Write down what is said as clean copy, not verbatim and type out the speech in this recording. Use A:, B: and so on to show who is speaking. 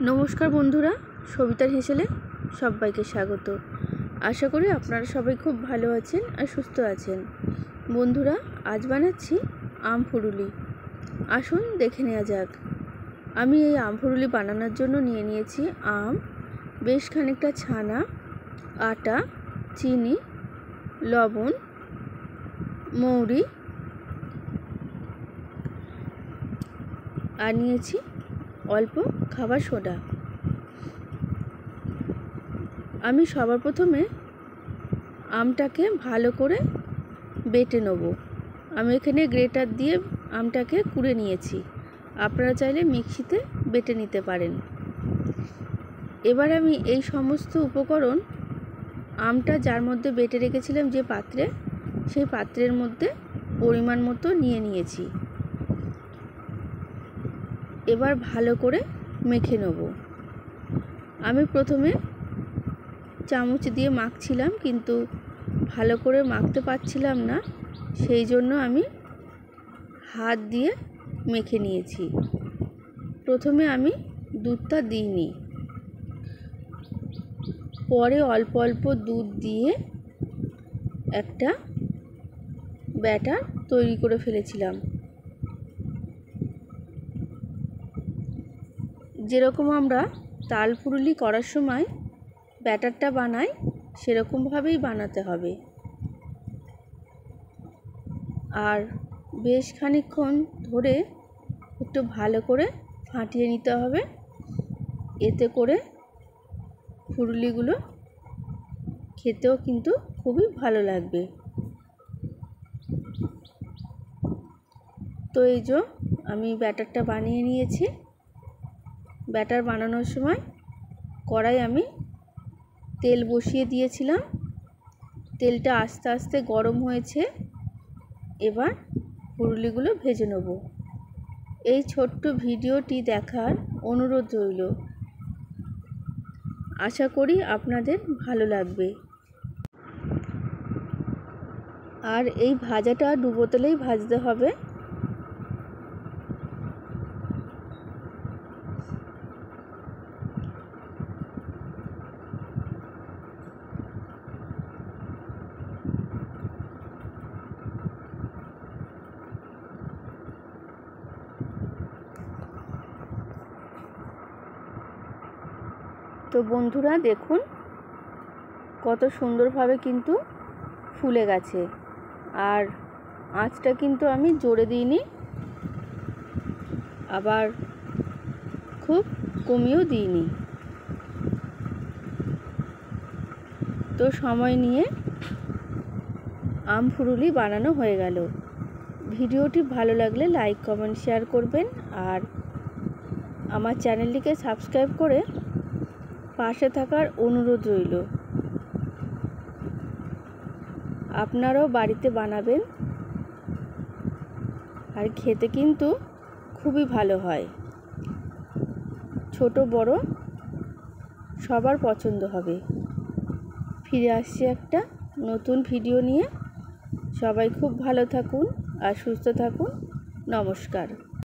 A: নমস্কার বন্ধুরা, সবিতার হেসেলে সবাইকে স্বাগত। আশা করি আপনারা সবাই খুব ভালো আছেন আর সুস্থ আছেন। বন্ধুরা, আজ বানাচ্ছি আম ফুরুলি। আসুন দেখে নেওয়া যাক। আমি এই আম ফুরুলি বানানোর জন্য নিয়ে নিয়েছি আম, বেশ খানিকটা ছানা, আটা, চিনি, লবণ, মৌরি আর নিয়েছি অল্প খাবার সোডা। আমি সবার প্রথমে আমটাকে ভালো করে বেটে নেব। আমি এখানে গ্রেটার দিয়ে আমটাকে কুড়ে নিয়েছি, আপনারা চাইলে মিক্সিতে বেটে নিতে পারেন। এবার আমি এই সমস্ত উপকরণ আমটা যার মধ্যে বেটে রেখেছিলাম যে পাত্রে, সেই পাত্রের মধ্যে পরিমাণ মতো নিয়ে নিয়েছি। এবার ভালো করে মেখে নেব। আমি প্রথমে চামচ দিয়ে মাখছিলাম, কিন্তু ভালো করে মাখতে পারছিলাম না, সেই জন্য আমি হাত দিয়ে মেখে নিয়েছি। প্রথমে আমি দুধটা দিইনি, পরে অল্প অল্প দুধ দিয়ে একটা ব্যাটার তৈরি করে ফেলেছিলাম। যেরকম আমরা তাল ফুরুলি করার সময় ব্যাটারটা বানাই, সেরকমভাবেই বানাতে হবে। আর বেশ খানিকক্ষণ ধরে একটু ভালো করে ফাটিয়ে নিতে হবে, এতে করে ফুরুলিগুলো খেতেও কিন্তু খুবই ভালো লাগবে। তো এই যে আমি ব্যাটারটা বানিয়ে নিয়েছি। ব্যাটার বানানোর সময় কড়াই আমি তেল বসিয়ে দিয়েছিলাম। তেলটা আস্তে আস্তে গরম হয়েছে। এবার ফুরুলিগুলো ভেজে নেব। এই ছোট্ট ভিডিওটি দেখার অনুরোধ রইল। আশা করি আপনাদের ভালো লাগবে। আর এই ভাজাটা ডুবো তেলেই ভাজতে হবে। তো বন্ধুরা দেখুন, কত সুন্দরভাবে কিন্তু ফুলে গেছে। আর আঁচটা কিন্তু আমি জোরে দিইনি, আবার খুব কমিয়েও দিইনি। তো সময় নিয়ে আম ফুরুলি বানানো হয়ে গেল। ভিডিওটি ভালো লাগলে লাইক, কমেন্ট, শেয়ার করবেন। আর আমার চ্যানেলটিকে সাবস্ক্রাইব করে পাশে থাকার অনুরোধ রইল। আপনারাও বাড়িতে বানাবেন, আর খেতে কিন্তু খুবই ভালো হয়। ছোট বড় সবার পছন্দ হবে। ফিরে আসছি একটা নতুন ভিডিও নিয়ে। সবাই খুব ভালো থাকুন আর সুস্থ থাকুন। নমস্কার।